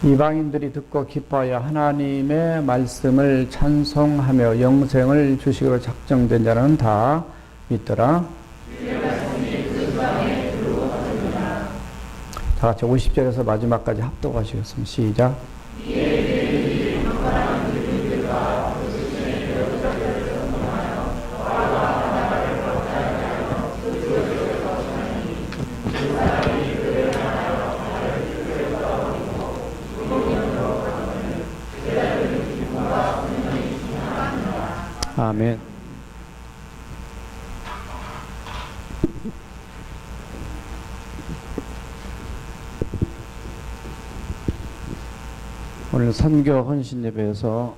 이방인들이 듣고 기뻐하여 하나님의 말씀을 찬송하며 영생을 주시기로 작정된 자는 다 믿더라. 다 같이 50절에서 마지막까지 합독하시겠습니다. 시작. 아멘. 오늘 선교 헌신 예배에서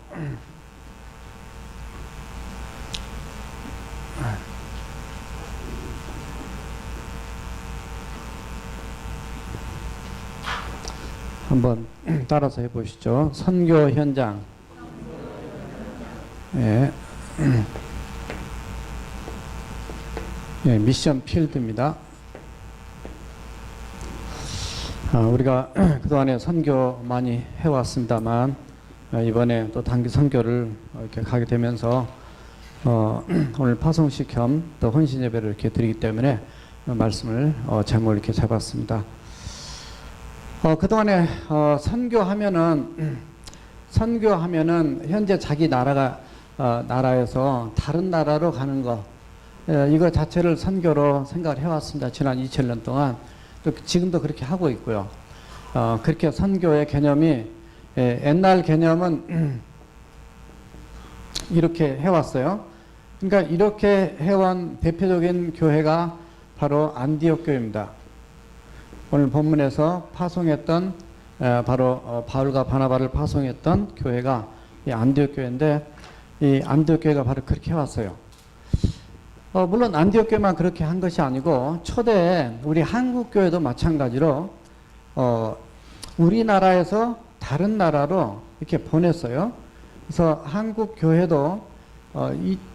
한번 따라서 해보시죠. 선교 현장. 예. 예, 미션 필드입니다. 우리가 그동안에 선교 많이 해왔습니다만 이번에 또 단기 선교를 이렇게 가게 되면서 오늘 파송식 겸 또 헌신 예배를 이렇게 드리기 때문에 말씀을 제목을 이렇게 잡았습니다. 그동안에 선교하면은 현재 자기 나라에서 다른 나라로 가는 거, 이거 자체를 선교로 생각을 해왔습니다. 지난 2000년 동안. 또 지금도 그렇게 하고 있고요. 그렇게 선교의 개념이, 옛날 개념은 이렇게 해왔어요. 그러니까 이렇게 해온 대표적인 교회가 바로 안디옥 교회입니다. 오늘 본문에서 파송했던, 바로 바울과 바나바를 파송했던 교회가 이 안디옥 교회인데, 이 안디옥 교회가 바로 그렇게 해왔어요. 물론 안디옥 교회만 그렇게 한 것이 아니고 초대에 우리 한국 교회도 마찬가지로 우리나라에서 다른 나라로 이렇게 보냈어요. 그래서 한국 교회도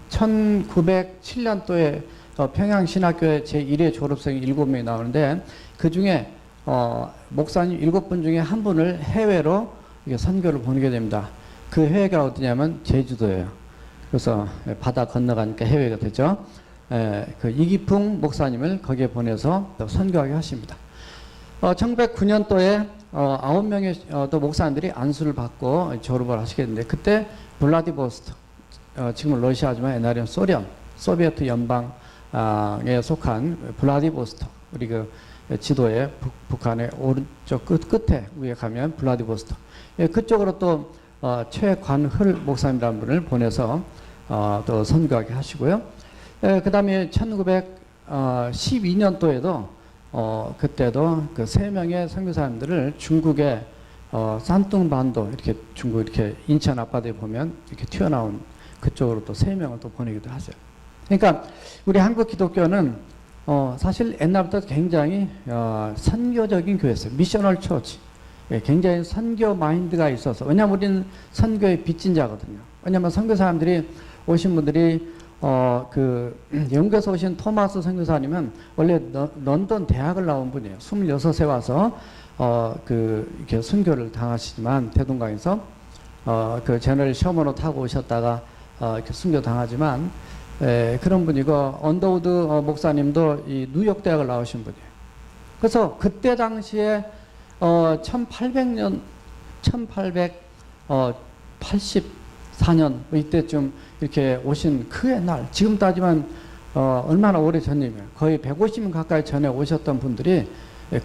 1907년도에 평양신학교회 제1회 졸업생이 7명이 나오는데 그 중에 목사님 7분 중에 한 분을 해외로 선교를 보내게 됩니다. 그 해외가 어디냐면 제주도예요. 그래서 바다 건너가니까 해외가 되죠. 그 이기풍 목사님을 거기에 보내서 선교하게 하십니다. 1909년도에 9명의 또 목사님들이 안수를 받고 졸업을 하시겠는데, 그때 블라디보스토크, 지금은 러시아지만 옛날에는 소비에트 연방에 속한 블라디보스토크, 우리 그 지도에 북한의 오른쪽 끝에 위에 가면 블라디보스토크, 그쪽으로 또 최관hl 목사님이라는 분을 보내서 또 선교하게 하시고요. 그 다음에 1912년도에도 그때도 그 3명의 선교사님들을 중국의 산둥반도, 이렇게 중국 이렇게 인천 앞바다에 보면 이렇게 튀어나온 그쪽으로 또 3명을 또 보내기도 하죠. 그러니까 우리 한국 기독교는 사실 옛날부터 굉장히 선교적인 교회였어요. 미셔널 처치. 굉장히 선교 마인드가 있어서, 왜냐하면 우리는 선교의 빚진 자거든요. 왜냐하면 선교사님들이 오신 분들이 영국에서 오신 토마스 선교사님은 원래 런던 대학을 나온 분이에요. 26세 와서 이렇게 선교를 당하시지만 대동강에서 그 제너럴 셔먼을 타고 오셨다가 이렇게 선교 당하지만 그런 분이고, 언더우드 목사님도 이 뉴욕 대학을 나오신 분이에요. 그래서 그때 당시에 1800년, 1884년 이때쯤 이렇게 오신 그 옛날, 지금 따지면 얼마나 오래 전이면 거의 150년 가까이 전에 오셨던 분들이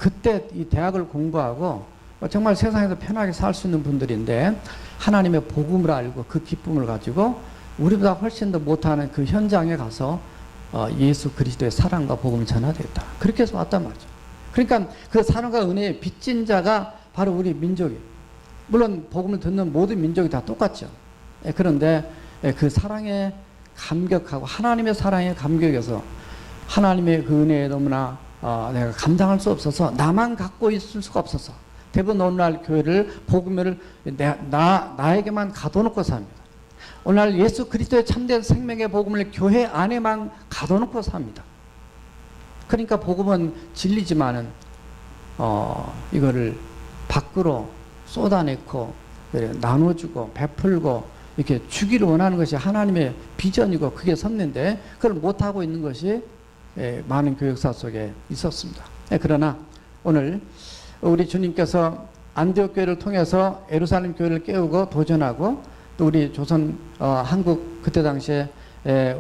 그때 이 대학을 공부하고 정말 세상에서 편하게 살 수 있는 분들인데, 하나님의 복음을 알고 그 기쁨을 가지고 우리보다 훨씬 더 못하는 그 현장에 가서 예수 그리스도의 사랑과 복음을 전하되었다. 그렇게 해서 왔단 말이죠. 그러니까 그 사랑과 은혜의 빚진 자가 바로 우리 민족이에요. 물론 복음을 듣는 모든 민족이 다 똑같죠. 그런데 그 사랑에 감격하고, 하나님의 사랑에 감격해서 하나님의 그 은혜에 너무나 내가 감당할 수 없어서, 나만 갖고 있을 수가 없어서 대부분 오늘날 교회를, 복음을 나에게만 가둬놓고 삽니다. 오늘날 예수 그리스도의 참된 생명의 복음을 교회 안에만 가둬놓고 삽니다. 그러니까 복음은 진리지만은 이거를 밖으로 쏟아내고 나눠주고 베풀고 이렇게 주기를 원하는 것이 하나님의 비전이고 그게 섭리인데 그걸 못하고 있는 것이 많은 교역사 속에 있었습니다. 그러나 오늘 우리 주님께서 안디옥 교회를 통해서 예루살렘 교회를 깨우고 도전하고 또 우리 조선 한국 그때 당시에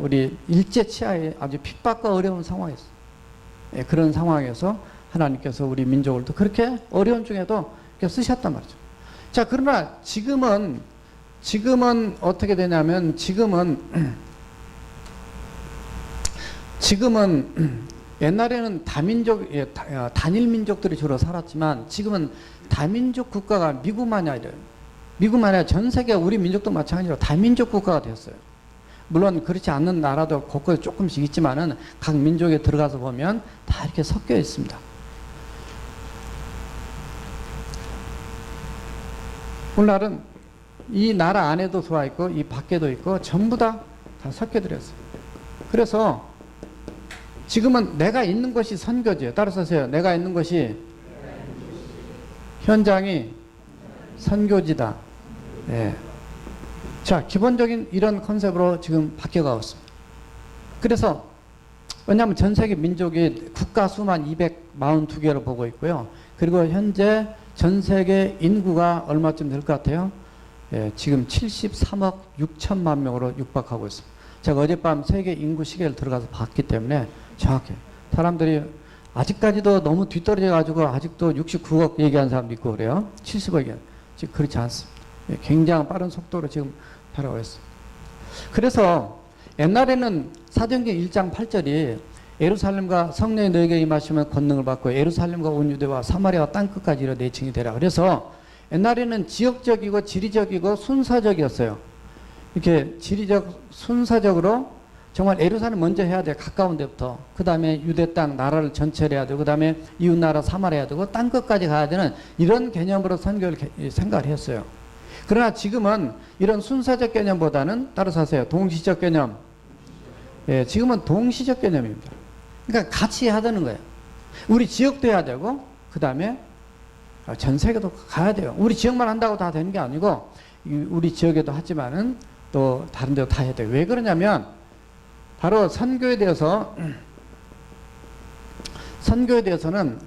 우리 일제 치하의 아주 핍박과 어려운 상황이었어요. 그런 상황에서 하나님께서 우리 민족을 또 그렇게 어려운 중에도 쓰셨단 말이죠. 자, 그러나 지금은 어떻게 되냐면 지금은 옛날에는 단일 민족들이 주로 살았지만 지금은 다민족 국가가 미국만이 아니라 전 세계 우리 민족도 마찬가지로 다민족 국가가 됐어요. 물론 그렇지 않는 나라도 곳곳에 조금씩 있지만은 각 민족에 들어가서 보면 다 이렇게 섞여 있습니다. 오늘날은 이 나라 안에도 들어와 있고 이 밖에도 있고 전부 다 섞여 들었어요. 그래서 지금은 내가 있는 것이 선교지예요. 따라서 하세요. 내가 있는 것이 현장이 선교지다. 네. 자, 기본적인 이런 컨셉으로 지금 바뀌어가고 있습니다. 그래서 왜냐하면 전 세계 민족이 국가 수만 242개로 보고 있고요. 그리고 현재 전 세계 인구가 얼마쯤 될 것 같아요? 지금 73억 6천만 명으로 육박하고 있습니다. 제가 어젯밤 세계 인구 시계를 들어가서 봤기 때문에 정확해요. 사람들이 아직까지도 너무 뒤떨어져 가지고 아직도 69억 얘기하는 사람도 있고 그래요. 70억이요. 지금 그렇지 않습니다. 굉장히 빠른 속도로 지금 달아오고 있습니다. 그래서 옛날에는 사도행전 1장 8절이 예루살렘과 성령이 너에게 임하시면 권능을 받고 예루살렘과 온 유대와 사마리아와 땅끝까지 이르러 내 증이 되라. 그래서 옛날에는 지역적이고 지리적이고 순서적이었어요. 이렇게 지리적 순서적으로 정말 예루살렘 먼저 해야 돼. 가까운 데부터. 그 다음에 유대 땅 나라를 전체를 해야 되고 그 다음에 이웃나라 사마리아 해야 되고 땅끝까지 가야 되는 이런 개념으로 선교를 생각을 했어요. 그러나 지금은 이런 순서적 개념보다는 따라서 하세요. 동시적 개념. 지금은 동시적 개념입니다. 그러니까 같이 해야 되는 거예요. 우리 지역도 해야 되고 그 다음에 전 세계도 가야 돼요. 우리 지역만 한다고 다 되는 게 아니고 우리 지역에도 하지만은 또 다른 데도 다 해야 돼요. 왜 그러냐면 바로 선교에 대해서는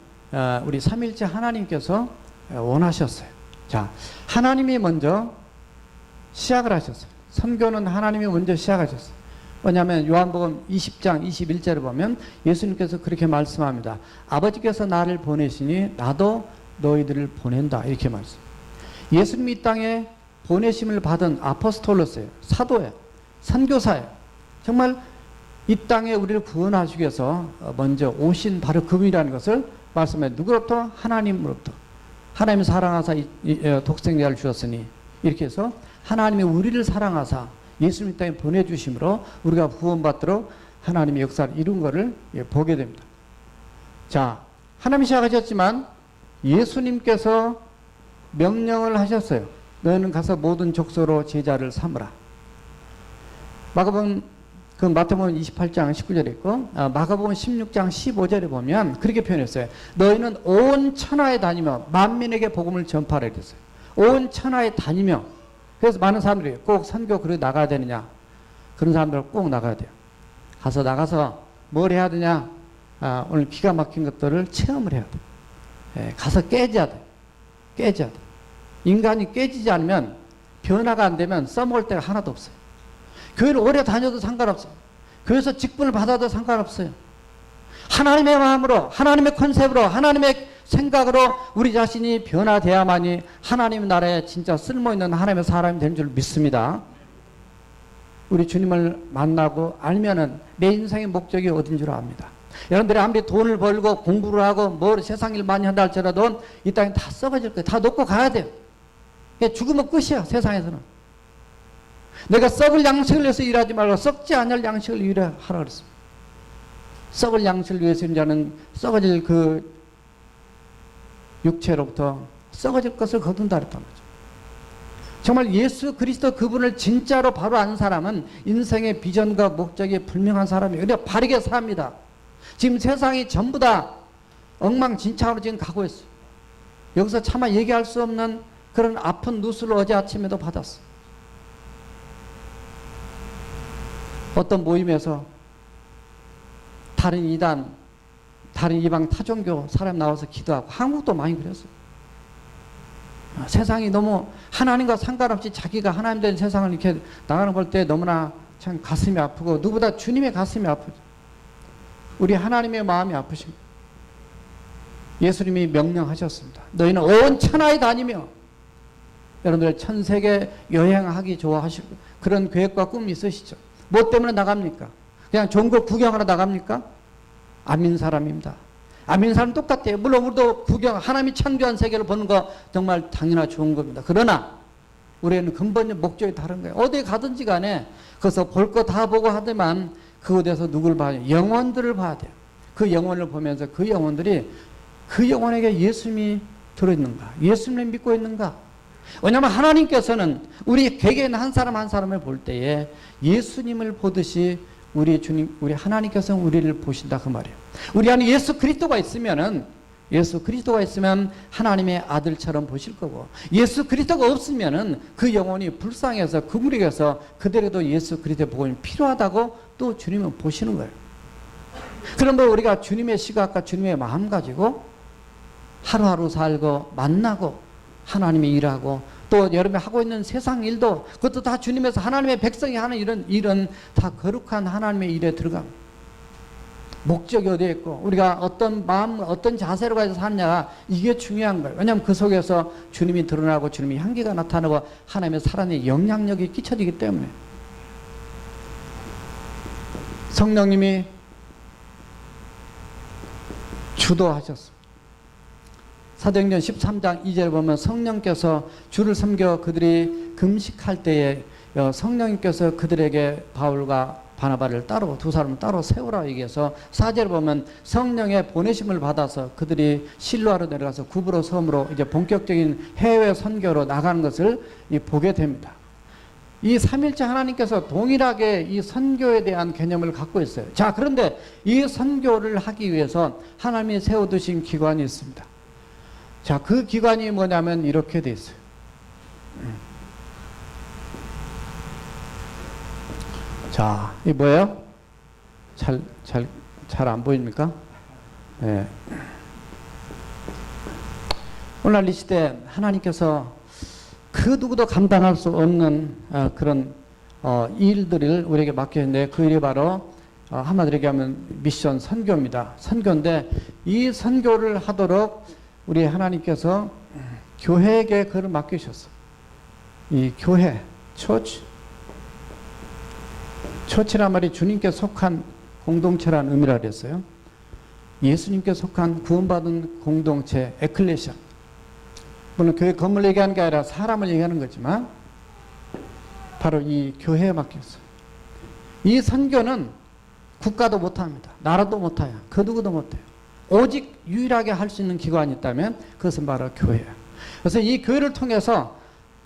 우리 삼위일체 하나님께서 원하셨어요. 자, 하나님이 먼저 시작을 하셨어요. 선교는 하나님이 먼저 시작하셨어요. 왜냐하면 요한복음 20장 21절을 보면 예수님께서 그렇게 말씀합니다. 아버지께서 나를 보내시니 나도 너희들을 보낸다. 이렇게 말씀. 예수님이 이 땅에 보내심을 받은 아포스톨로스예요. 사도예요. 선교사예요. 정말 이 땅에 우리를 구원하시기 위해서 먼저 오신 바로 그분이라는 것을 말씀해. 누구로부터? 하나님으로부터. 하나님이 사랑하사 독생자를 주셨으니 이렇게 해서 하나님이 우리를 사랑하사 예수님 이 땅에 보내주심으로 우리가 구원받도록 하나님의 역사를 이룬 것을 보게 됩니다. 자, 하나님이 시작하셨지만 예수님께서 명령을 하셨어요. 너희는 가서 모든 족속으로 제자를 삼으라. 마태복음 28장 19절에 있고 마가복음 16장 15절에 보면 그렇게 표현했어요. 너희는 온 천하에 다니며 만민에게 복음을 전파하라 그랬어요. 온 천하에 다니며. 그래서 많은 사람들이 꼭 선교 그래 나가야 되느냐. 그런 사람들 꼭 나가야 돼요. 나가서 뭘 해야 되냐. 오늘 기가 막힌 것들을 체험을 해야 돼. 가서 깨져야 돼. 깨져야 돼. 인간이 깨지지 않으면 변화가 안 되면 써먹을 데가 하나도 없어요. 교회를 오래 다녀도 상관없어요. 교회에서 직분을 받아도 상관없어요. 하나님의 마음으로, 하나님의 컨셉으로, 하나님의 생각으로 우리 자신이 변화돼야만이 하나님 나라에 진짜 쓸모있는 하나님의 사람이 되는 줄 믿습니다. 우리 주님을 만나고 알면은 내 인생의 목적이 어딘 줄 압니다. 여러분들이 아무리 돈을 벌고 공부를 하고 뭐 세상 일 많이 한다 할지라도 이 땅에 다 썩어질 거예요. 다 놓고 가야 돼요. 죽으면 끝이야, 세상에서는. 내가 썩을 양식을 위해서 일하지 말고 썩지 않을 양식을 일하라 그랬습니다. 썩을 양식을 위해서 일하는 썩어질 그 육체로부터 썩어질 것을 거둔다 그랬단 말이죠. 정말 예수 그리스도 그분을 진짜로 바로 아는 사람은 인생의 비전과 목적이 분명한 사람이에요. 그냥 바르게 삽니다. 지금 세상이 전부 다 엉망진창으로 지금 가고 있어요. 여기서 차마 얘기할 수 없는 그런 아픈 누수를 어제 아침에도 받았어. 어떤 모임에서 다른 이단, 다른 이방 타종교 사람 나와서 기도하고, 한국도 많이 그랬어요. 세상이 너무 하나님과 상관없이 자기가 하나님 된 세상을 이렇게 나가는 볼 때 너무나 참 가슴이 아프고, 누구보다 주님의 가슴이 아프죠. 우리 하나님의 마음이 아프십니다. 예수님이 명령하셨습니다. 너희는 온 천하에 다니며, 여러분들 전 세계 여행하기 좋아하시고 그런 계획과 꿈이 있으시죠? 뭐 때문에 나갑니까? 그냥 좋은 거 구경하러 나갑니까? 안 믿는 사람입니다. 안 믿는 사람 똑같아요. 물론 우리도 구경, 하나님이 창조한 세계를 보는 거 정말 당연하 좋은 겁니다. 그러나 우리는 근본적 목적이 다른 거예요. 어디 가든지 간에 거기서 볼 거 다 보고 하지만 그곳에서 누굴 봐야 돼요? 영혼들을 봐야 돼요. 그 영혼을 보면서 그 영혼들이 그 영혼에게 예수님이 들어있는가? 예수님을 믿고 있는가? 왜냐하면 하나님께서는 우리 개개인 한 사람 한 사람을 볼 때에 예수님을 보듯이 우리 주님, 우리 하나님께서 우리를 보신다 그 말이에요. 우리 안에 예수 그리스도가 있으면 하나님의 아들처럼 보실 거고, 예수 그리스도가 없으면은 그 영혼이 불쌍해서 그물에게서 그대로도 예수 그리스도의 복음이 필요하다고 또 주님은 보시는 거예요. 그러면 우리가 주님의 시각과 주님의 마음 가지고 하루하루 살고 만나고 하나님이 일하고 또 여러분이 하고 있는 세상 일도 그것도 다 주님에서 하나님의 백성이 하는 이런 일은 다 거룩한 하나님의 일에 들어갑니다. 목적이 어디에 있고 우리가 어떤 마음, 어떤 자세로 가지고 사느냐가 이게 중요한 거예요. 왜냐하면 그 속에서 주님이 드러나고 주님의 향기가 나타나고 하나님의 살아내는 영향력이 끼쳐지기 때문에. 성령님이 주도하셨습니다. 사도행전 13장 2절 보면 성령께서 주를 섬겨 그들이 금식할 때에 성령님께서 그들에게 바울과 바나바를 따로 두 사람을 따로 세우라 얘기해서 4절 보면 성령의 보내심을 받아서 그들이 실로아로 내려가서 구브로 섬으로 이제 본격적인 해외 선교로 나가는 것을 보게 됩니다. 이 삼일째 하나님께서 동일하게 이 선교에 대한 개념을 갖고 있어요. 자, 그런데 이 선교를 하기 위해서 하나님이 세워두신 기관이 있습니다. 자, 그 기관이 뭐냐면 이렇게 돼 있어요. 자, 이 뭐예요? 잘 안 보입니까? 네. 오늘날 이 시대 하나님께서 그 누구도 감당할 수 없는 그런 일들을 우리에게 맡겼는데 그 일이 바로 한마디로 얘기하면 미션 선교입니다. 선교인데 이 선교를 하도록 우리 하나님께서 교회에게 그걸 맡기셨어. 이 교회, 처치란 말이 주님께 속한 공동체라는 의미라 그랬어요. 예수님께 속한 구원받은 공동체, 에클레시아. 물론 교회 건물 얘기하는 게 아니라 사람을 얘기하는 거지만 바로 이 교회에 맡겼어요. 이 선교는 국가도 못합니다. 나라도 못해요. 그 누구도 못해요. 오직 유일하게 할 수 있는 기관이 있다면 그것은 바로 교회예요. 그래서 이 교회를 통해서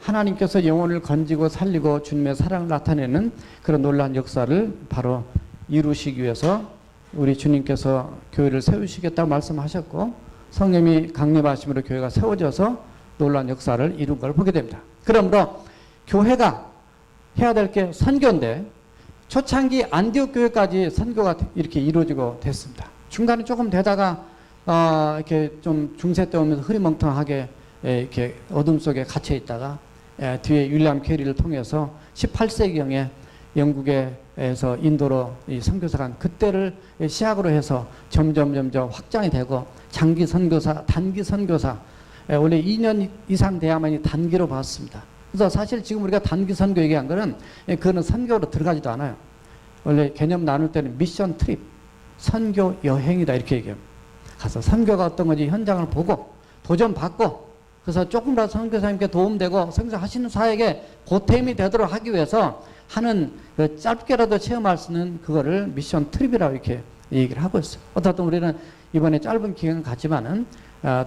하나님께서 영혼을 건지고 살리고 주님의 사랑을 나타내는 그런 놀라운 역사를 바로 이루시기 위해서 우리 주님께서 교회를 세우시겠다고 말씀하셨고 성령이 강림하심으로 교회가 세워져서 놀라운 역사를 이룬 걸 보게 됩니다. 그러므로 교회가 해야 될 게 선교인데 초창기 안디옥 교회까지 선교가 이렇게 이루어지고 됐습니다. 중간에 조금 되다가 이렇게 좀 중세 때 오면서 흐리멍텅하게 이렇게 어둠 속에 갇혀 있다가 뒤에 윌리엄 캐리를 통해서 18세기경에 영국에서 인도로 이 선교사가 그때를 시작으로 해서 점점 확장이 되고 장기 선교사, 단기 선교사 원래 2년 이상 돼야만이 단기로 봤습니다. 그래서 사실 지금 우리가 단기 선교 얘기한 거는 그거는 선교로 들어가지도 않아요. 원래 개념 나눌 때는 미션 트립, 선교 여행이다 이렇게 얘기합니다. 가서 선교가 어떤 건지 현장을 보고 도전받고 그래서 조금이라도 선교사님께 도움되고 선교하시는 사에게 보탬이 되도록 하기 위해서 하는 그 짧게라도 체험할 수 있는 그거를 미션 트립이라고 이렇게 얘기를 하고 있어요. 어쨌든 우리는 이번에 짧은 기간 같지만은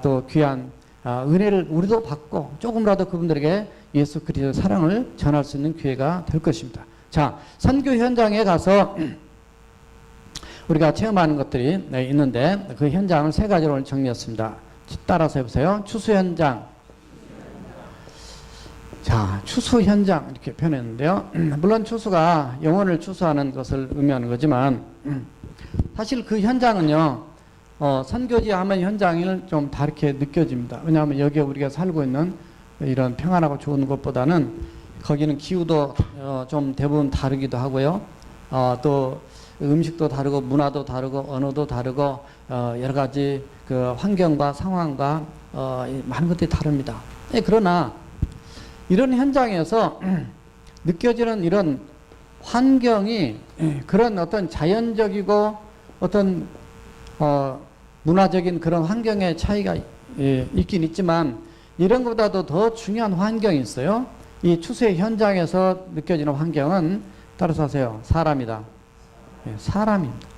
또 귀한 은혜를 우리도 받고 조금이라도 그분들에게 예수 그리스도의 사랑을 전할 수 있는 기회가 될 것입니다. 자, 선교 현장에 가서 우리가 체험하는 것들이 있는데 그 현장을 세 가지로 정리했습니다. 따라서 해보세요. 추수 현장, 자, 추수 현장 이렇게 표현했는데요. 물론 추수가 영혼을 추수하는 것을 의미하는 거지만 사실 그 현장은요, 선교지 하면 현장을 좀 다르게 느껴집니다. 왜냐하면 여기에 우리가 살고 있는 이런 평안하고 좋은 것보다는 거기는 기후도 좀 대부분 다르기도 하고요. 또 음식도 다르고 문화도 다르고 언어도 다르고 여러 가지 그 환경과 상황과 많은 것들이 다릅니다. 그러나 이런 현장에서 느껴지는 이런 환경이 그런 어떤 자연적이고 어떤 문화적인 그런 환경의 차이가 있긴 있지만 이런 것보다도 더 중요한 환경이 있어요. 이 추수의 현장에서 느껴지는 환경은 따라서 하세요. 사람이다. 사람입니다.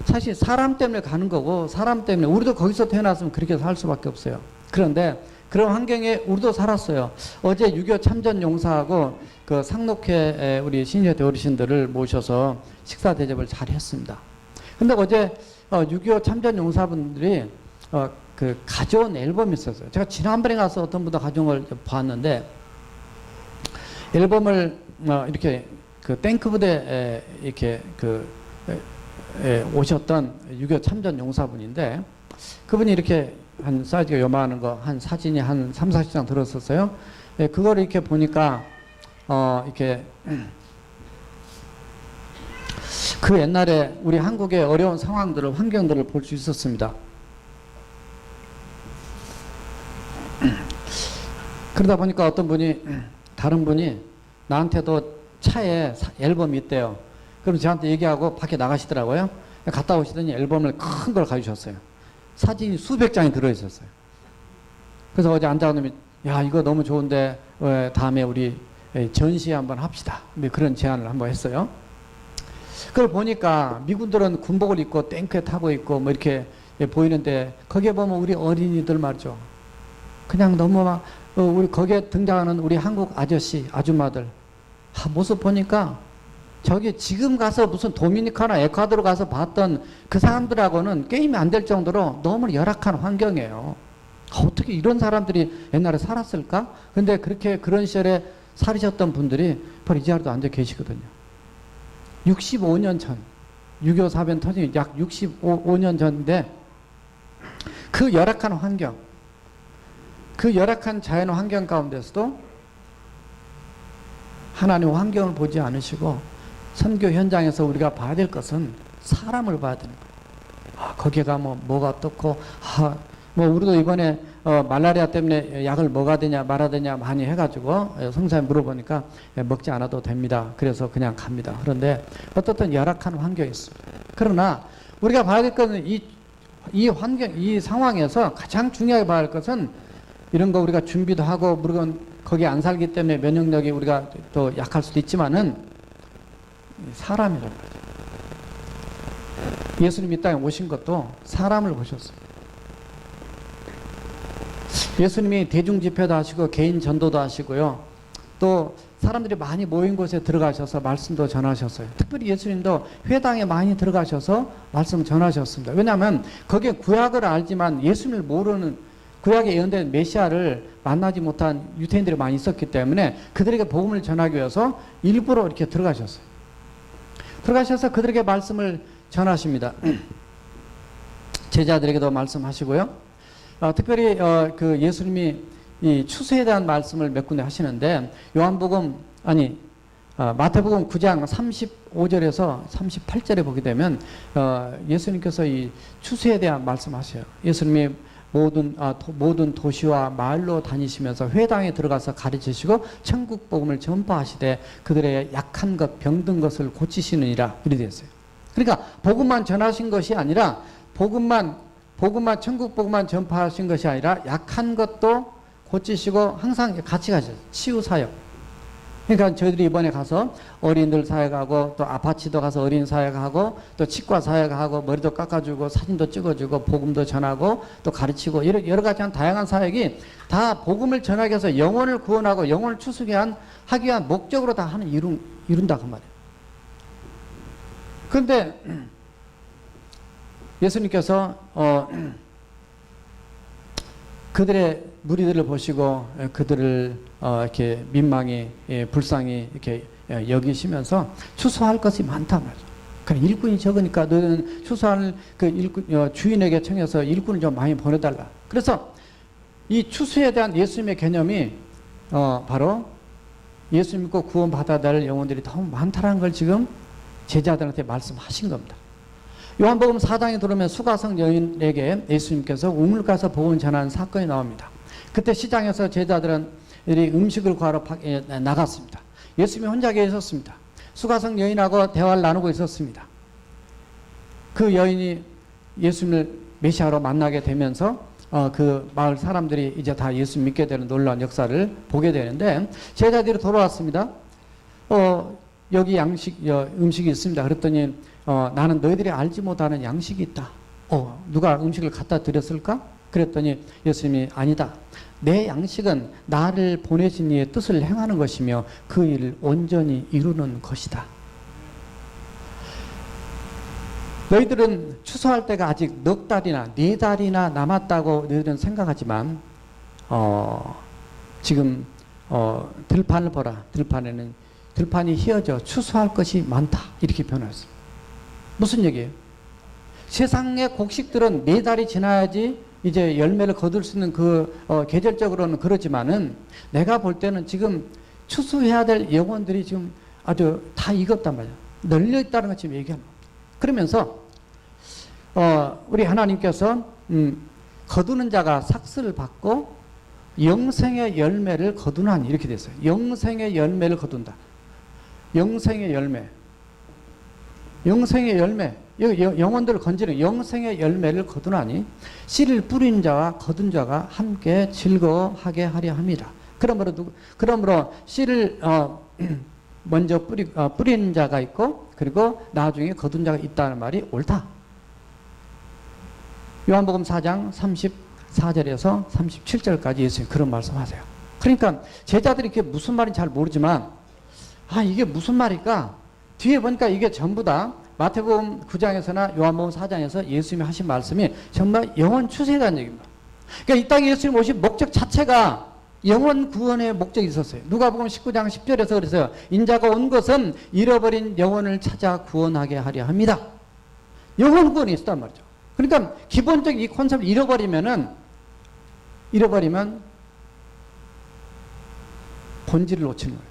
사실 사람 때문에 가는 거고 사람 때문에 우리도 거기서 태어났으면 그렇게 살 수밖에 없어요. 그런데 그런 환경에 우리도 살았어요. 어제 6.25 참전 용사하고 그 상록회 우리 신세대 어르신들을 모셔서 식사 대접을 잘 했습니다. 근데 어제 6.25 참전 용사분들이 그 가져온 앨범이 있었어요. 제가 지난번에 가서 어떤 분도 가져온 걸 봤는데 앨범을 이렇게 그 탱크 부대에 이렇게 오셨던 6.25 참전 용사분인데 그분이 이렇게 한 사이즈가 요만한 거 한 사진이 한 3, 40장 들었었어요. 그거를 이렇게 보니까 이렇게 그 옛날에 우리 한국의 어려운 상황들을 환경들을 볼 수 있었습니다. 그러다 보니까 어떤 분이 다른 분이 나한테도 차에 앨범이 있대요. 그럼 저한테 얘기하고 밖에 나가시더라고요. 갔다 오시더니 앨범을 큰 걸 가져오셨어요. 사진이 수백 장이 들어있었어요. 그래서 어제 앉아놓으면 야 이거 너무 좋은데 다음에 우리 전시회 한번 합시다. 그런 제안을 한번 했어요. 그걸 보니까 미군들은 군복을 입고 탱크에 타고 있고 뭐 이렇게 보이는데 거기에 보면 우리 어린이들 말이죠. 그냥 너무 막 우리 거기에 등장하는 우리 한국 아저씨 아줌마들 모습 보니까 저기 지금 가서 무슨 도미니카나 에콰도르 가서 봤던 그 사람들하고는 게임이 안 될 정도로 너무 열악한 환경이에요. 어떻게 이런 사람들이 옛날에 살았을까? 근데 그렇게 그런 시절에 살으셨던 분들이 바로 이 자리도 앉아 계시거든요. 65년 전 6.25 사변 터진 약 65년 전인데 그 열악한 환경 그 열악한 자연 환경 가운데서도 하나님 환경을 보지 않으시고 선교 현장에서 우리가 봐야 될 것은 사람을 봐야 되는 거예요. 거기에 가면 뭐가 어떻고 뭐 우리도 이번에 말라리아 때문에 약을 먹어야 되냐 말아야 되냐 많이 해가지고 성사에 물어보니까 먹지 않아도 됩니다. 그래서 그냥 갑니다. 그런데 어떻든 열악한 환경이 있습니다. 그러나 우리가 봐야 될 것은 이 환경 이 상황에서 가장 중요하게 봐야 할 것은 이런 거 우리가 준비도 하고 물론 거기 안 살기 때문에 면역력이 우리가 또 약할 수도 있지만은 사람이라는 거죠. 예수님 이 땅에 오신 것도 사람을 보셨어요. 예수님이 대중 집회도 하시고 개인 전도도 하시고요. 또 사람들이 많이 모인 곳에 들어가셔서 말씀도 전하셨어요. 특별히 예수님도 회당에 많이 들어가셔서 말씀 전하셨습니다. 왜냐하면 거기에 구약을 알지만 예수님을 모르는 구약에 예언된 메시아를 만나지 못한 유대인들이 많이 있었기 때문에 그들에게 복음을 전하기 위해서 일부러 이렇게 들어가셨어요. 들어가셔서 그들에게 말씀을 전하십니다. 제자들에게도 말씀하시고요. 특별히 그 예수님이 이 추수에 대한 말씀을 몇 군데 하시는데 마태복음 9장 35절에서 38절에 보게 되면 예수님께서 이 추수에 대한 말씀하셔요. 예수님이 모든 도시와 마을로 다니시면서 회당에 들어가서 가르치시고 천국 복음을 전파하시되 그들의 약한 것 병든 것을 고치시느니라 이렇게 되었어요. 그러니까 복음만 전하신 것이 아니라 복음만 천국 복음만 전파하신 것이 아니라 약한 것도 고치시고 항상 같이 가셨어요. 치유 사역. 그러니까 저희들이 이번에 가서 어린이들 사역하고 또 아파트도 가서 어린이 사역하고 또 치과 사역하고 머리도 깎아주고 사진도 찍어주고 복음도 전하고 또 가르치고 여러 가지 다양한 사역이 다 복음을 전하기 위해서 영혼을 구원하고 영혼을 하기 위한 목적으로 다 이룬다 그 말이에요. 그런데 예수님께서 그들의 무리들을 보시고 그들을 이렇게 민망히 불쌍히 이렇게 여기시면서 추수할 것이 많단 말이죠. 그래, 일꾼이 적으니까 너는 추수할 그 일꾼, 주인에게 청해서 일꾼을 좀 많이 보내달라. 그래서 이 추수에 대한 예수님의 개념이 바로 예수 믿고 구원받아야 될 영혼들이 너무 많다는 걸 지금 제자들한테 말씀하신 겁니다. 요한복음 4장에 들어오면 수가성 여인에게 예수님께서 우물가서 복음을 전하는 사건이 나옵니다. 그때 시장에서 제자들은 음식을 구하러 나갔습니다. 예수님이 혼자 계셨습니다. 수가성 여인하고 대화를 나누고 있었습니다. 그 여인이 예수님을 메시아로 만나게 되면서 그 마을 사람들이 이제 다 예수 믿게 되는 놀라운 역사를 보게 되는데 제자들이 돌아왔습니다. 여기 음식이 있습니다. 그랬더니 나는 너희들이 알지 못하는 양식이 있다. 누가 음식을 갖다 드렸을까? 그랬더니 예수님이 아니다. 내 양식은 나를 보내신 이의 뜻을 행하는 것이며 그 일을 온전히 이루는 것이다. 너희들은 추수할 때가 아직 넉 달이나 4달이나 남았다고 너희들은 생각하지만 지금 들판을 보라. 들판이 휘어져 추수할 것이 많다. 이렇게 변화했습니다. 무슨 얘기예요? 세상의 곡식들은 4달이 지나야지 이제 열매를 거둘 수 있는 계절적으로는 그러지만은 내가 볼 때는 지금 추수해야 될 영혼들이 지금 아주 다 익었단 말이야. 널려 있다는 걸 지금 얘기하는 겁니다. 그러면서 우리 하나님께서 거두는 자가 삭슬을 받고 영생의 열매를 거두나니 이렇게 됐어요. 영생의 열매를 거둔다. 영생의 열매. 영생의 열매. 영혼들을 건지는 영생의 열매를 거두나니 씨를 뿌린 자와 거둔 자가 함께 즐거워하게 하려 합니다. 그러므로 씨를 먼저 뿌린 자가 있고 그리고 나중에 거둔 자가 있다는 말이 옳다. 요한복음 4장 34절에서 37절까지 예수님이 그런 말씀하세요. 그러니까 제자들이 이게 무슨 말인지 잘 모르지만 이게 무슨 말일까? 뒤에 보니까 이게 전부 다 마태복음 9장에서나 요한복음 4장에서 예수님이 하신 말씀이 정말 영혼 추수에 대한 얘기입니다. 그러니까 이 땅에 예수님 오신 목적 자체가 영혼 구원의 목적이 있었어요. 누가복음 19장 10절에서 그래서요. 인자가 온 것은 잃어버린 영혼을 찾아 구원하게 하려 합니다. 영혼 구원이 있었단 말이죠. 그러니까 기본적인 이 콘셉트를 잃어버리면 본질을 놓치는 거예요.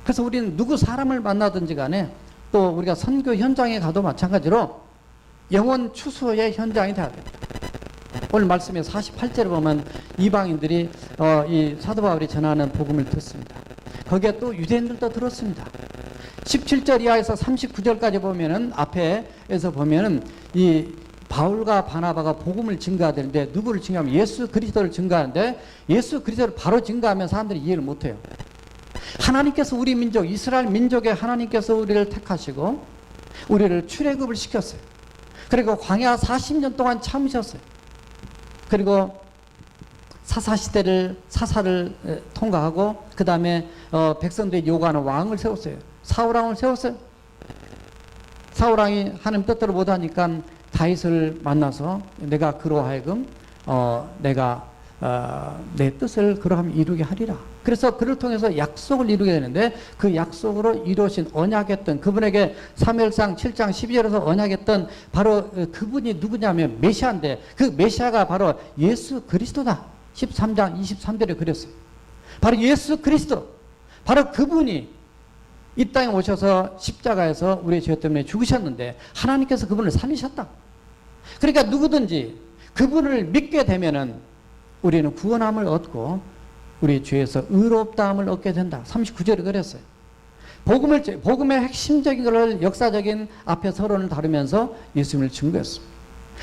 그래서 우리는 누구 사람을 만나든지 간에 또 우리가 선교 현장에 가도 마찬가지로 영혼 추수의 현장이 돼야 됩니다. 오늘 말씀에 48절에 보면 이방인들이 이 사도 바울이 전하는 복음을 듣습니다. 거기에 또 유대인들도 들었습니다. 17절 이하에서 39절까지 보면은 앞에서 보면은 이 바울과 바나바가 복음을 증가하는데 누구를 증가하면 예수 그리스도를 증가하는데 예수 그리스도를 바로 증가하면 사람들이 이해를 못해요. 하나님께서 우리 민족 이스라엘 민족의 하나님께서 우리를 택하시고 우리를 출애굽을 시켰어요. 그리고 광야 40년 동안 참으셨어요. 그리고 사사시대를 사사를 통과하고 그 다음에 백성들이 요구하는 왕을 세웠어요. 사울왕을 세웠어요. 사울왕이 하나님 뜻대로 못하니까 다윗을 만나서 내가 그로 하여금 내가 내 뜻을 그러하면 이루게 하리라. 그래서 그를 통해서 약속을 이루게 되는데 그 약속으로 이루어진 언약했던 그분에게 사무엘상 7장 12절에서 언약했던 바로 그분이 누구냐면 메시아인데 그 메시아가 바로 예수 그리스도다. 13장 23절에 그랬어요. 바로 예수 그리스도. 바로 그분이 이 땅에 오셔서 십자가에서 우리의 죄 때문에 죽으셨는데 하나님께서 그분을 살리셨다. 그러니까 누구든지 그분을 믿게 되면은 우리는 구원함을 얻고 우리 죄에서 의롭다함을 얻게 된다. 39절에 그랬어요. 복음의 핵심적인 것을 역사적인 앞에 서론을 다루면서 예수님을 증거했습니다.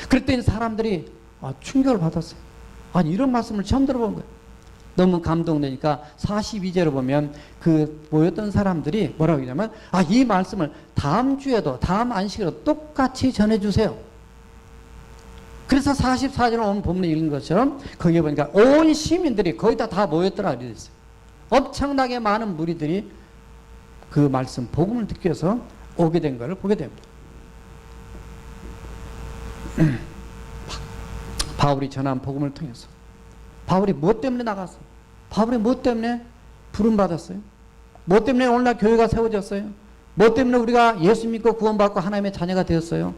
그랬더니 사람들이 충격을 받았어요. 아니 이런 말씀을 처음 들어본 거예요. 너무 감동되니까 42절에 보면 그 모였던 사람들이 뭐라고 하냐면 이 말씀을 다음 주에도 다음 안식일에도 똑같이 전해주세요. 그래서 44절에 오늘 본문에 읽은 것처럼 거기에 보니까 온 시민들이 거의 다 모였더라 그랬어요. 엄청나게 많은 무리들이 그 말씀 복음을 듣기 위해서 오게 된 것을 보게 됩니다. 바울이 전한 복음을 통해서 바울이 뭐 때문에 나갔어요? 바울이 뭐 때문에 부름받았어요? 뭐 때문에 오늘날 교회가 세워졌어요? 뭐 때문에 우리가 예수 믿고 구원받고 하나님의 자녀가 되었어요?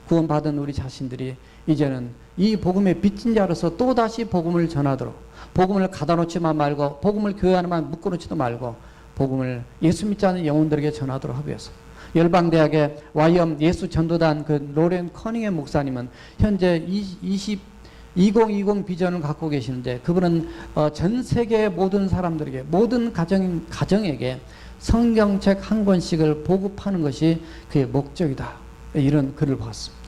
구원받은 우리 자신들이 이제는 이 복음의 빚진 자로서 또다시 복음을 전하도록, 복음을 가다 놓지만 말고, 복음을 교회 안에만 묶어놓지도 말고, 복음을 예수 믿지 않는 영혼들에게 전하도록 하기 위해서. 열방대학의 YM 예수 전도단 그 로렌 커닝햄 목사님은 현재 2020 비전을 갖고 계시는데, 그분은 전 세계의 모든 사람들에게, 모든 가정에게 성경책 한 권씩을 보급하는 것이 그의 목적이다. 이런 글을 봤습니다.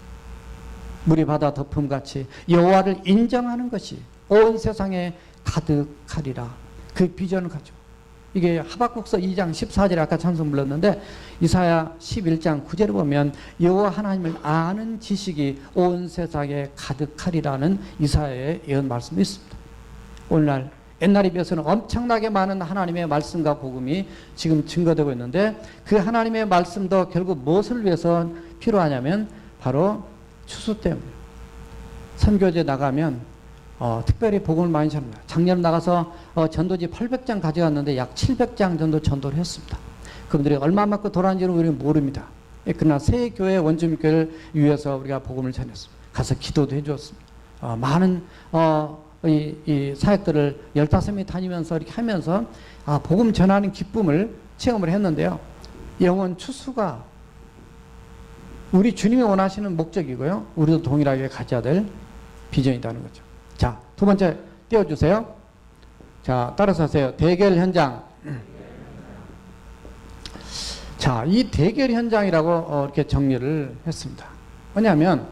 물이 바다 덮음같이 여호와를 인정하는 것이 온 세상에 가득하리라. 그 비전을 가지고. 이게 하박국서 2장 14절에 아까 찬송 불렀는데, 이사야 11장 9절에 보면 여호와 하나님을 아는 지식이 온 세상에 가득하리라는 이사야의 예언 말씀이 있습니다. 오늘날 옛날에 비해서는 엄청나게 많은 하나님의 말씀과 복음이 지금 증거되고 있는데, 그 하나님의 말씀도 결국 무엇을 위해서 필요하냐면 바로 추수 때문에. 선교제 나가면 특별히 복음을 많이 전합니다. 작년에 나가서 전도지 800장 가져갔는데 약 700장 정도 전도를 했습니다. 그분들이 얼마만큼 돌아왔는지는 우리는 모릅니다. 그러나 새 교회 원주민교회를 위해서 우리가 복음을 전했습니다. 가서 기도도 해주었습니다. 많은 이 사역들을 15명이 다니면서 이렇게 하면서 복음 전하는 기쁨을 체험을 했는데요. 영혼 추수가 우리 주님이 원하시는 목적이고요. 우리도 동일하게 가져야 될 비전이라는 거죠. 자, 두 번째 띄워주세요. 자, 따라서 하세요. 대결 현장. 자, 이 대결 현장이라고 이렇게 정리를 했습니다. 왜냐하면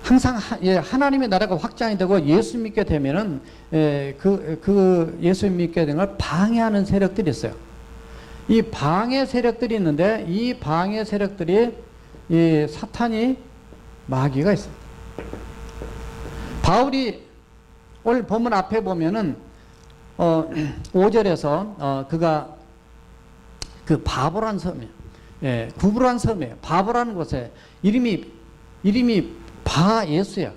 항상 하나님의 나라가 확장이 되고 예수 믿게 되면은 그 예수 믿게 되는 걸 방해하는 세력들이 있어요. 이 방해 세력들이 있는데, 이 방해 세력들이 이 사탄이 마귀가 있습니다. 바울이 오늘 본문 앞에 보면은 5절에서 그가 그 바보란 섬이에요. 구브란 섬이에요. 바보라는 곳에 이름이 바예수야.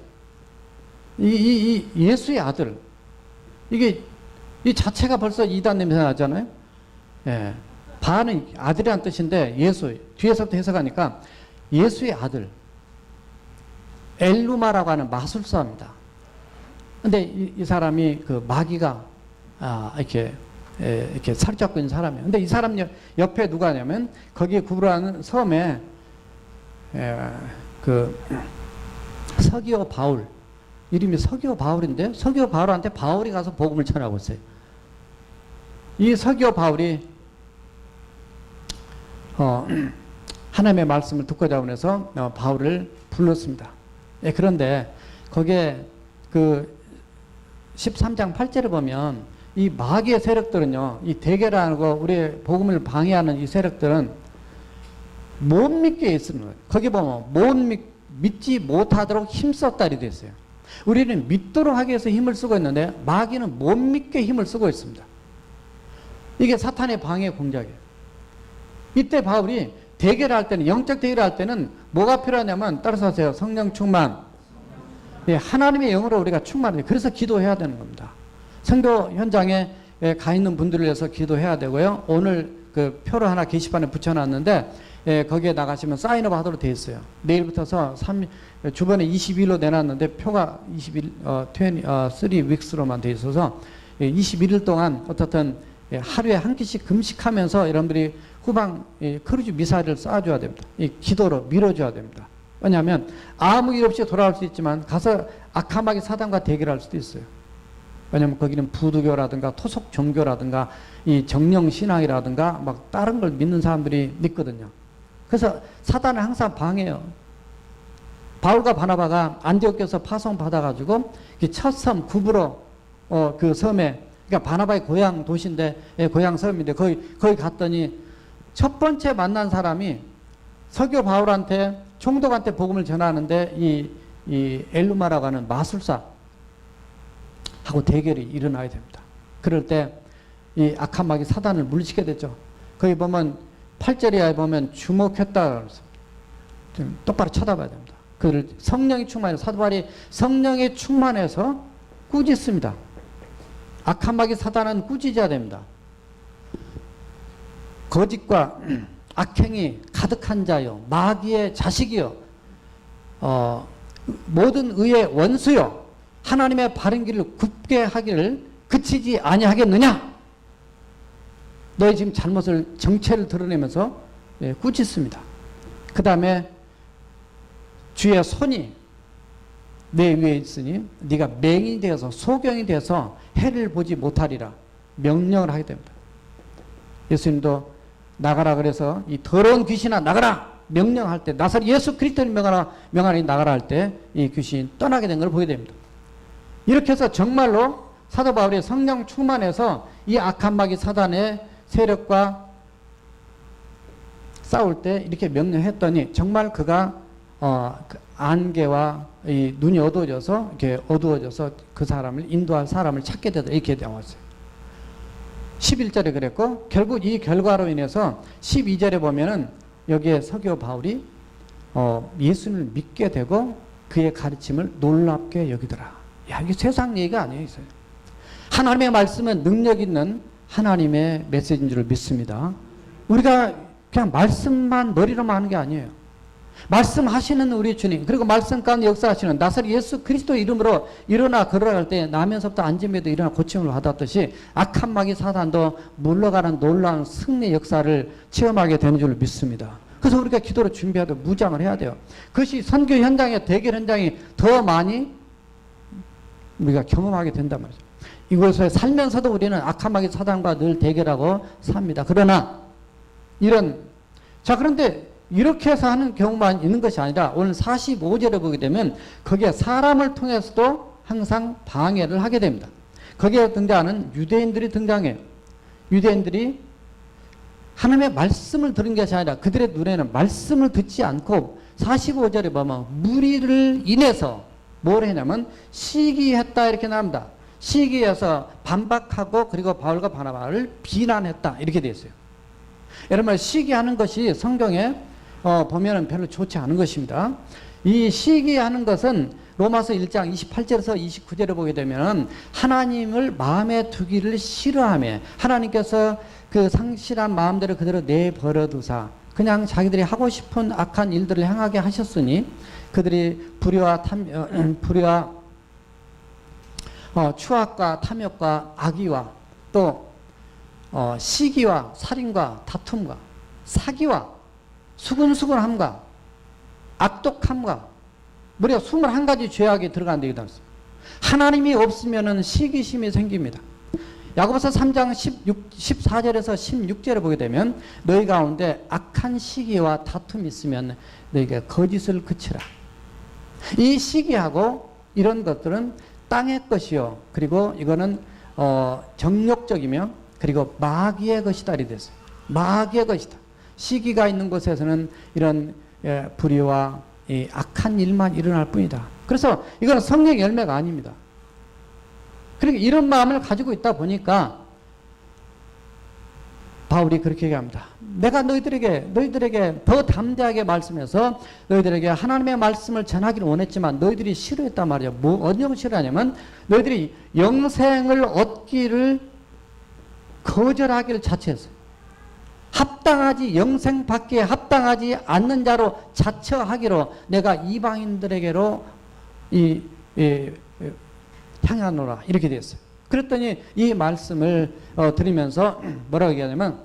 이 예수의 아들. 이게 이 자체가 벌써 이단 냄새 나잖아요. 바는 아들이란 뜻인데, 예수 뒤에서부터 해석하니까 예수의 아들, 엘루마라고 하는 마술사입니다. 근데 이 사람이 그 마귀가 이렇게 살잡고 있는 사람이에요. 근데 이 사람 옆에 누가 냐면 거기에 구브라는 섬에 그 서기오 바울, 이름이 서기오 바울인데, 서기오 바울한테 바울이 가서 복음을 전하고 있어요. 이 서기오 바울이 하나님의 말씀을 듣고자 해서 바울을 불렀습니다. 그런데 거기에 그 13장 8절에 보면 이 마귀의 세력들은요, 이 대결하고 우리의 복음을 방해하는 이 세력들은 못 믿게 있는 거예요. 거기 보면 믿지 못하도록 힘썼다리 되어 있어요. 우리는 믿도록 하기 위해서 힘을 쓰고 있는데, 마귀는 못 믿게 힘을 쓰고 있습니다. 이게 사탄의 방해 공작이에요. 이때 바울이 대결할 때는, 영적 대결할 때는 뭐가 필요하냐면, 따라서 하세요. 성령 충만. 하나님의 영으로 우리가 충만해요. 그래서 기도해야 되는 겁니다. 선교 현장에 가 있는 분들을 위해서 기도해야 되고요. 오늘 그 표를 하나 게시판에 붙여놨는데, 거기에 나가시면 사인업 하도록 되어 있어요. 내일부터서 주변에 20일로 내놨는데 표가 3 weeks로만 되어 있어서 21일 동안 어떻든 하루에 한 끼씩 금식하면서 여러분들이 후방 크루즈 미사일을 쏴줘야 됩니다. 이 기도로 밀어줘야 됩니다. 왜냐하면 아무 일 없이 돌아올 수 있지만 가서 악함하게 사단과 대결할 수도 있어요. 왜냐하면 거기는 부두교라든가 토속 종교라든가 이 정령 신앙이라든가 막 다른 걸 믿는 사람들이 믿거든요. 그래서 사단은 항상 방해해요. 바울과 바나바가 안디옥에서 파송 받아가지고 첫 섬 구브로 그 섬에, 그러니까 바나바의 고향 도시인데, 고향 섬인데 거기 갔더니 첫 번째 만난 사람이 서교 바울한테, 총독한테 복음을 전하는데 이 엘루마라고 하는 마술사 하고 대결이 일어나야 됩니다. 그럴 때 이 악한 마귀 사단을 물리치게 됐죠. 거기 보면 8절에 보면 주목했다. 좀 똑바로 쳐다봐야 됩니다. 그를 성령이 충만해서, 사도 바울이 성령에 충만해서 꾸짖습니다. 악한 마귀 사단은 꾸짖어야 됩니다. 거짓과 악행이 가득한 자요, 마귀의 자식이요, 모든 의의 원수요, 하나님의 바른 길을 굽게 하기를 그치지 아니하겠느냐? 너희 지금 잘못을, 정체를 드러내면서 꾸짖습니다. 그 다음에 주의 손이 내 위에 있으니 네가 맹인이 되어서 소경이 되어서 해를 보지 못하리라 명령을 하게 됩니다. 예수님도 나가라 그래서 이 더러운 귀신아 나가라 명령할 때, 나사렛 예수 그리스도를 명하니 나가라 할 때 이 귀신이 떠나게 된 걸 보게 됩니다. 이렇게 해서 정말로 사도 바울이 성령 충만해서 이 악한 마귀 사단의 세력과 싸울 때 이렇게 명령했더니 정말 그가 그 안개와 이 눈이 어두워져서 이렇게 어두워져서 그 사람을 인도할 사람을 찾게 되다 이렇게 나왔어요. 11절에 그랬고, 결국 이 결과로 인해서 12절에 보면은 여기에 서기오 바울이 예수님을 믿게 되고 그의 가르침을 놀랍게 여기더라. 야, 이게 세상 얘기가 아니에요. 하나님의 말씀은 능력 있는 하나님의 메시지인 줄 믿습니다. 우리가 그냥 말씀만 머리로만 하는 게 아니에요. 말씀하시는 우리 주님, 그리고 말씀 가운데 역사하시는 나사렛 예수 그리스도 이름으로 일어나 걸어갈 때 나면서부터 앉음에도 일어나 고침을 받았듯이 악한 마귀 사단도 물러가는 놀라운 승리 역사를 체험하게 되는 줄 믿습니다. 그래서 우리가 기도로 준비하되 무장을 해야 돼요. 그것이 선교 현장에, 대결 현장이 더 많이 우리가 경험하게 된단 말이죠. 이곳에 살면서도 우리는 악한 마귀 사단과 늘 대결하고 삽니다. 그러나 그런데 이렇게 해서 하는 경우만 있는 것이 아니라 오늘 45절에 보게 되면 거기에 사람을 통해서도 항상 방해를 하게 됩니다. 거기에 등장하는 유대인들이 등장해요. 유대인들이 하나님의 말씀을 들은 것이 아니라 그들의 눈에는 말씀을 듣지 않고 45절에 보면 무리를 인해서 뭘 했냐면 시기했다 이렇게 나옵니다. 시기해서 반박하고 그리고 바울과 바나바를 비난했다 이렇게 되어 있어요. 여러분, 시기하는 것이 성경에 보면은 별로 좋지 않은 것입니다. 이 시기하는 것은 로마서 1장 28절에서 29절에 보게 되면 하나님을 마음에 두기를 싫어하며 하나님께서 그 상실한 마음대로 그대로 내버려 두사 그냥 자기들이 하고 싶은 악한 일들을 행하게 하셨으니 그들이 불의와 추악과 탐욕과 악의와 또 시기와 살인과 다툼과 사기와 수근수근함과 악독함과 무려 21가지 죄악이 들어간다 이렇게 나왔어요. 하나님이 없으면은 시기심이 생깁니다. 야고보서 3장 14절에서 16절에 보게 되면 너희 가운데 악한 시기와 다툼이 있으면 너희가 거짓을 그치라. 이 시기하고 이런 것들은 땅의 것이요, 그리고 이거는 정욕적이며 그리고 마귀의 것이다 이렇게 됐어요. 마귀의 것이다. 시기가 있는 곳에서는 이런 불의와 이 악한 일만 일어날 뿐이다. 그래서 이건 성령의 열매가 아닙니다. 그러니까 이런 마음을 가지고 있다 보니까 바울이 그렇게 얘기합니다. 내가 너희들에게 더 담대하게 말씀해서 너희들에게 하나님의 말씀을 전하기를 원했지만 너희들이 싫어했단 말이야. 어느 싫어하냐면 너희들이 영생을 얻기를 거절하기를 자처했어요. 영생 받기에 합당하지 않는 자로 자처하기로 내가 이방인들에게로 향하노라 이렇게 되었어요. 그랬더니 이 말씀을 들으면서 뭐라고 얘기하냐면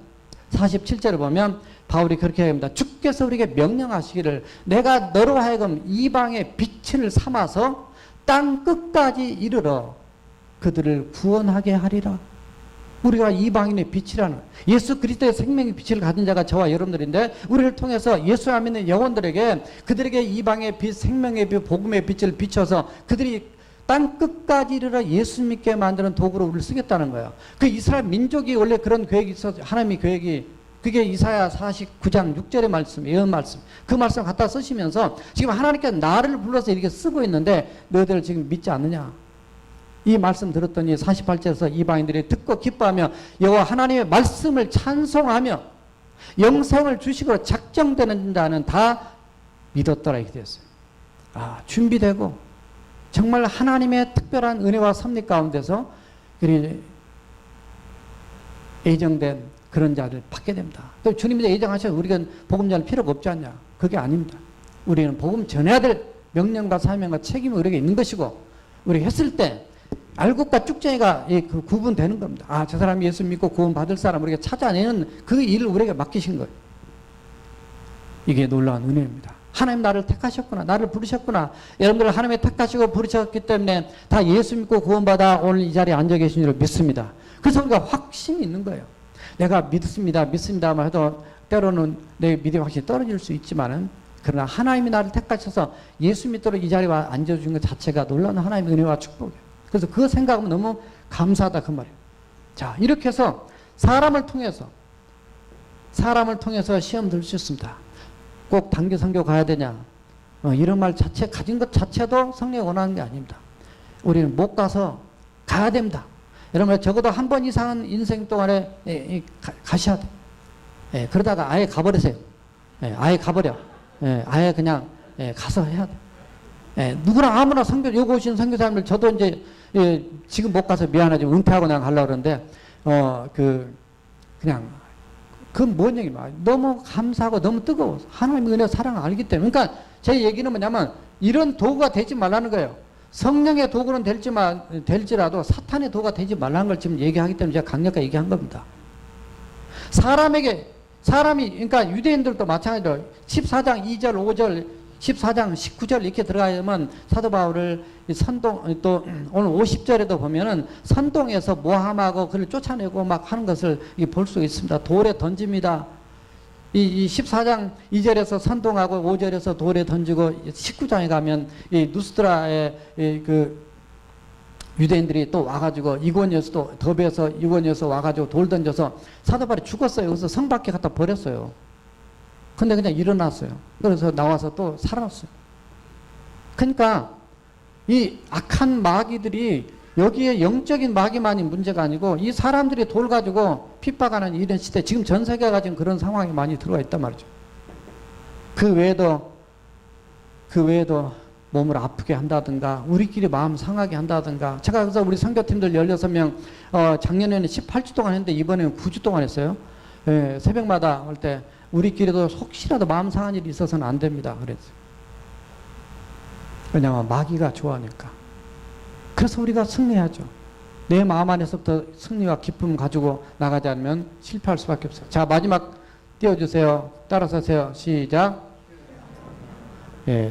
47절을 보면 바울이 그렇게 얘기합니다. 주께서 우리에게 명령하시기를 내가 너로 하여금 이방의 빛을 삼아서 땅 끝까지 이르러 그들을 구원하게 하리라. 우리가 이방인의 빛이라는 예수 그리스도의 생명의 빛을 가진 자가 저와 여러분들인데 우리를 통해서 예수 안 믿는 영혼들에게 그들에게 이방의 빛, 생명의 빛, 복음의 빛을 비춰서 그들이 땅 끝까지 이르러 예수 믿게 만드는 도구로 우리를 쓰겠다는 거예요. 그 이스라엘 민족이 원래 그런 계획이 있어서 하나님의 계획이 그게 이사야 49장 6절의 말씀, 예언 말씀 그 말씀 갖다 쓰시면서 지금 하나님께서 나를 불러서 이렇게 쓰고 있는데 너희들 지금 믿지 않느냐. 이 말씀 들었더니 48절에서 이방인들이 듣고 기뻐하며 여호와 하나님의 말씀을 찬송하며 영생을 주시고 작정되는 자는 다 믿었더라 이렇게 되었어요. 준비되고 정말 하나님의 특별한 은혜와 섭리 가운데서 예정된 그런 자를 받게 됩니다. 또 주님이 예정하셔서 우리가 복음 전할 필요가 없지 않냐? 그게 아닙니다. 우리는 복음 전해야 될 명령과 사명과 책임이 우리에게 있는 것이고, 우리가 했을 때 알곡과 쭉쟁이가 그 구분되는 겁니다. 아, 저 사람이 예수 믿고 구원 받을 사람 우리가 찾아내는 그 일을 우리에게 맡기신 거예요. 이게 놀라운 은혜입니다. 하나님 나를 택하셨구나, 나를 부르셨구나. 여러분들 하나님이 택하시고 부르셨기 때문에 다 예수 믿고 구원받아 오늘 이 자리에 앉아 계신 줄 믿습니다. 그래서 우리가 확신이 있는 거예요. 내가 믿습니다만 해도 때로는 내 믿음이 확실히 떨어질 수 있지만은, 그러나 하나님이 나를 택하셔서 예수 믿도록 이 자리에 앉아주신 것 자체가 놀라운 하나님의 은혜와 축복이에요. 그래서 그거 생각하면 너무 감사하다 그 말이에요. 자, 이렇게 해서 사람을 통해서 시험 들 수 있습니다. 꼭 단기 선교 가야 되냐, 이런 말 자체 가진 것 자체도 성령이 원하는 게 아닙니다. 우리는 못 가서 가야 됩니다. 여러분 적어도 한 번 이상은 인생 동안에 가셔야 돼. 그러다가 아예 가버리세요. 아예 가버려. 아예 그냥 가서 해야 돼. 누구나 아무나 선교 여기 오신 선교사님들 저도 이제 지금 못 가서 미안하지만 은퇴하고 그냥 가려고 그러는데 그냥 그 뭔 얘기 말 너무 감사하고 너무 뜨거워서 하나님의 은혜 사랑을 알기 때문에. 그러니까 제 얘기는 뭐냐면 이런 도구가 되지 말라는 거예요. 성령의 도구는 될지라도 사탄의 도구가 되지 말라는 걸 지금 얘기하기 때문에 제가 강력하게 얘기한 겁니다. 사람이 그러니까 유대인들도 마찬가지로 14장 2절 5절 14장 19절 이렇게 들어가면 사도 바울을 선동, 또 오늘 50절에도 보면은 선동에서 모함하고 그를 쫓아내고 막 하는 것을 볼 수 있습니다. 돌에 던집니다. 이 14장 2절에서 선동하고 5절에서 돌에 던지고 19장에 가면 이 누스드라의 그 유대인들이 또 와가지고 이고니에서도 더베에서 이고니에서 와가지고 돌 던져서 사도 바울이 죽었어요. 그래서 성 밖에 갖다 버렸어요. 근데 그냥 일어났어요. 그래서 나와서 또 살아났어요. 그러니까 이 악한 마귀들이 여기에 영적인 마귀만이 문제가 아니고 이 사람들이 돌 가지고 핍박하는 이런 시대, 지금 전 세계가 지금 그런 상황이 많이 들어와 있단 말이죠. 그 외에도 몸을 아프게 한다든가 우리끼리 마음 상하게 한다든가. 제가 그래서 우리 선교팀들 16명 작년에는 18주 동안 했는데 이번에는 9주 동안 했어요. 새벽마다 올 때 우리끼리도 혹시라도 마음 상한 일이 있어서는 안 됩니다. 그랬어요. 왜냐하면 마귀가 좋아하니까. 그래서 우리가 승리해야죠. 내 마음 안에서부터 승리와 기쁨 가지고 나가지 않으면 실패할 수밖에 없어요. 자, 마지막 띄워주세요. 따라서 하세요. 시작.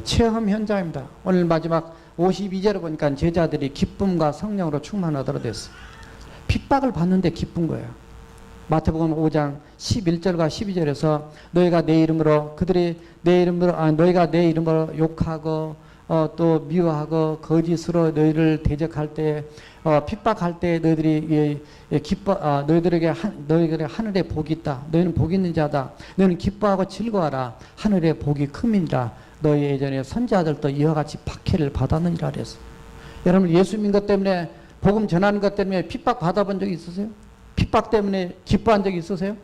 체험 현장입니다. 오늘 마지막 52절을 보니까 제자들이 기쁨과 성령으로 충만하도록 됐어요. 핍박을 받는데 기쁜 거예요. 마태복음 5장 11절과 12절에서 너희가 내 이름으로 너희가 내 이름으로 욕하고 또 미워하고 거짓으로 너희를 대적할 때 핍박할 때 너희들이 너희들에게 하늘에 복이 있다. 너희는 복 있는 자다. 너희는 기뻐하고 즐거워하라. 하늘에 복이 큼이니라. 너희 예전에 선지자들도 이와 같이 박해를 받았느니라 그랬어. 여러분 예수 믿는 것 때문에 복음 전하는 것 때문에 핍박 받아본 적이 있으세요? 핍박 때문에 기뻐한 적이 있으세요?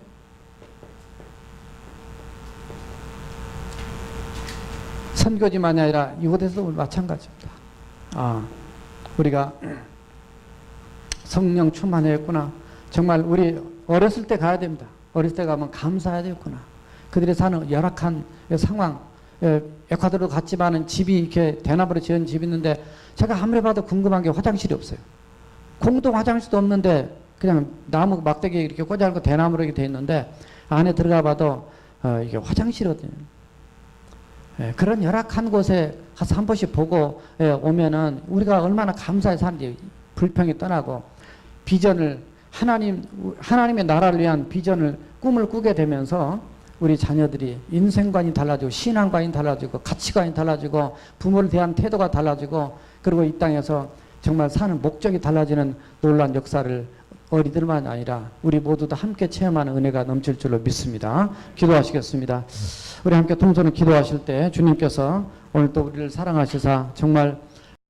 선교지만이 아니라 이곳에서도 마찬가지입니다. 우리가 성령 충만했구나. 정말 우리 어렸을 때 가야 됩니다. 어렸을 때 가면 감사해야 되겠구나. 그들이 사는 열악한 상황, 에콰도르도 갔지만은 집이 이렇게 대나무로 지은 집이 있는데 제가 아무리 봐도 궁금한 게 화장실이 없어요. 공동 화장실도 없는데 그냥 나무 막대기에 이렇게 꽂아놓고 대나무로 이렇게 돼 있는데 안에 들어가 봐도 이게 화장실이거든요. 그런 열악한 곳에 가서 한 번씩 보고 오면은 우리가 얼마나 감사해 사는지 불평이 떠나고 비전을 하나님의 나라를 위한 비전을 꿈을 꾸게 되면서 우리 자녀들이 인생관이 달라지고 신앙관이 달라지고 가치관이 달라지고 부모를 대한 태도가 달라지고 그리고 이 땅에서 정말 사는 목적이 달라지는 놀라운 역사를 어리들만 아니라 우리 모두 다 함께 체험하는 은혜가 넘칠 줄로 믿습니다. 기도하시겠습니다. 우리 함께 통성으로 기도하실 때 주님께서 오늘 또 우리를 사랑하시사 정말